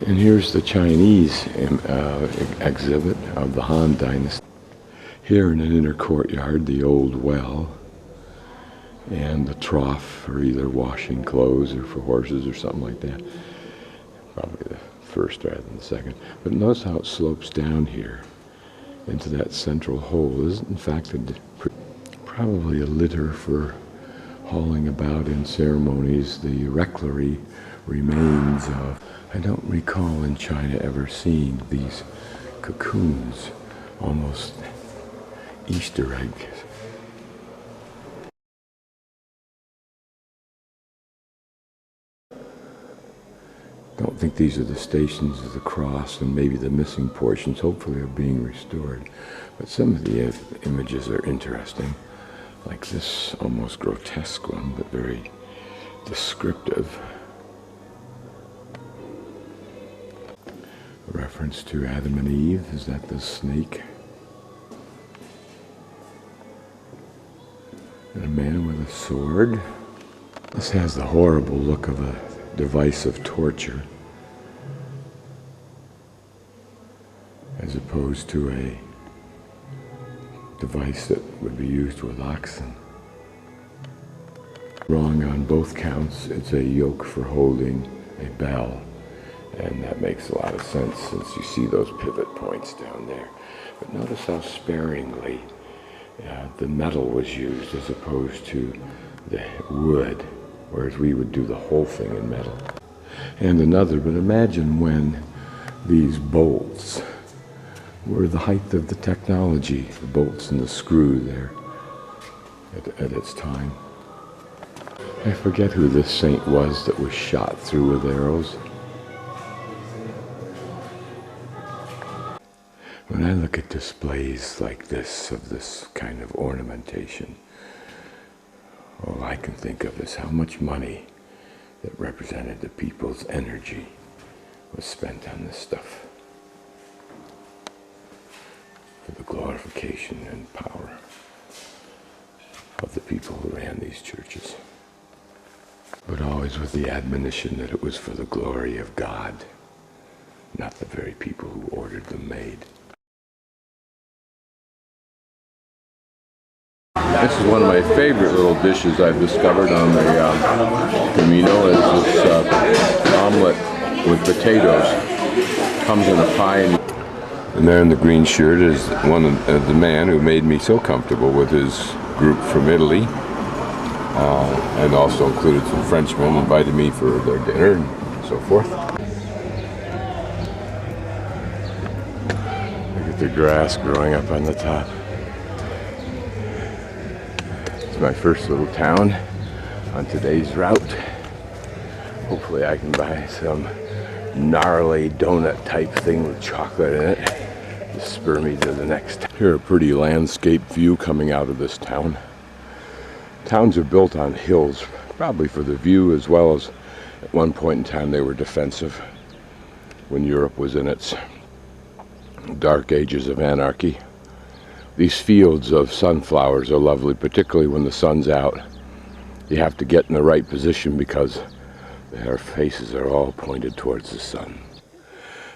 And here's the Chinese exhibit of the Han Dynasty. Here in an inner courtyard, the old well and the trough for either washing clothes or for horses or something like that. Probably the first rather than the second. But notice how it slopes down here into that central hole. This is in fact probably a litter for hauling about in ceremonies. The rectory remains of, I don't recall in China ever seeing these cocoons, almost Easter eggs. Don't think these are the stations of the cross, and maybe the missing portions hopefully are being restored. But some of the images are interesting, like this almost grotesque one, but very descriptive. A reference to Adam and Eve, is that the snake? And a man with a sword. This has the horrible look of a device of torture, as opposed to a device that would be used with oxen. Wrong on both counts. It's a yoke for holding a bell, and that makes a lot of sense since you see those pivot points down there. But notice how sparingly the metal was used as opposed to the wood, whereas we would do the whole thing in metal. And another, but imagine when these bolts were the height of the technology, the bolts and the screw there at its time. I forget who this saint was that was shot through with arrows. When I look at displays like this, of this kind of ornamentation, all I can think of is how much money that represented the people's energy was spent on this stuff for the glorification and power of the people who ran these churches. But always with the admonition that it was for the glory of God, not the very people who ordered them made. This is one of my favorite little dishes I've discovered on the Camino, is this omelet with potatoes. Comes in a pie. And there in the green shirt is one of the man who made me so comfortable with his group from Italy, and also included some Frenchmen, invited me for their dinner and so forth. Look at the grass growing up on the top. It's my first little town on today's route. Hopefully I can buy some gnarly donut type thing with chocolate in it to spur me to the next. Here, a pretty landscape view coming out of this town. Towns are built on hills, probably for the view, as well as at one point in time they were defensive when Europe was in its dark ages of anarchy. These fields of sunflowers are lovely, particularly when the sun's out. You have to get in the right position because their faces are all pointed towards the sun.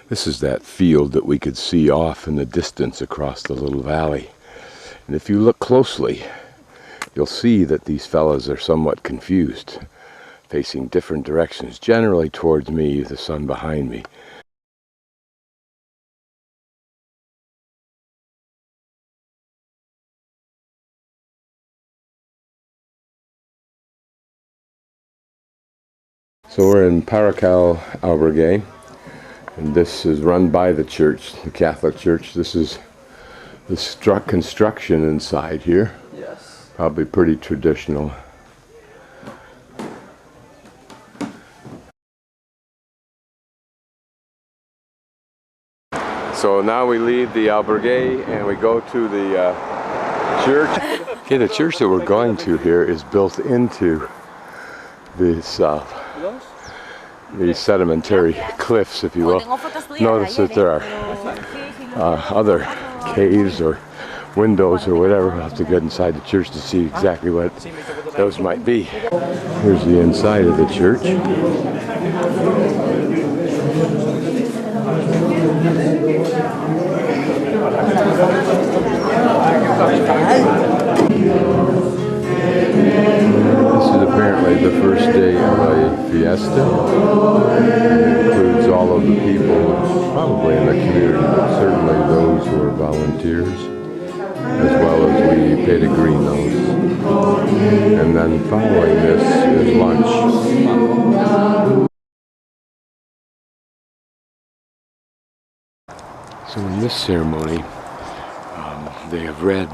This is that field that we could see off in the distance across the little valley. And if you look closely, you'll see that these fellows are somewhat confused, facing different directions, generally towards me, the sun behind me. So we're in Parroquial Albergue, and this is run by the church, the Catholic Church. This is the construction inside here. Yes. Probably pretty traditional. So now we leave the Albergue and we go to the church. Okay, the church that we're going to here is built into this these sedimentary cliffs, if you will. Notice that there are other caves or windows or whatever. We'll have to get inside the church to see exactly what those might be. Here's the inside of the church. fiesta. It includes all of the people, probably in the community, but certainly those who are volunteers, as well as we Peregrinos. And then following this is lunch. So in this ceremony, they have read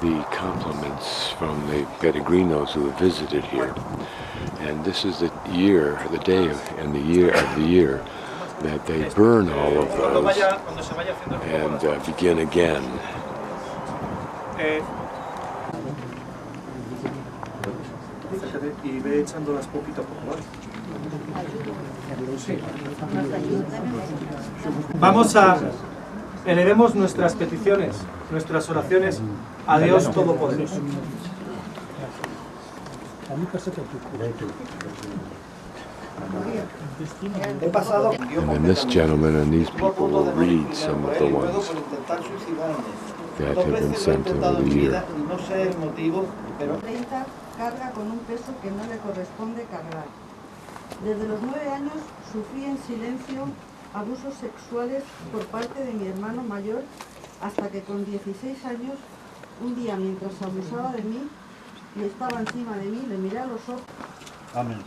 the compliments from the Peregrinos who have visited here. And this is the year, the day and the year of the year that they burn all of those and begin again. Elevemos nuestras peticiones, nuestras oraciones a Dios Todopoderoso. And then this gentleman and these people will read some of the ones that have been sent over the year. Carga con un peso que no le corresponde cargar. Desde los 9 años sufrí en silencio abusos sexuales por parte de mi hermano mayor hasta que con 16 años, un día mientras abusaba de mí y estaba encima de mí, le miré a los ojos. Amén.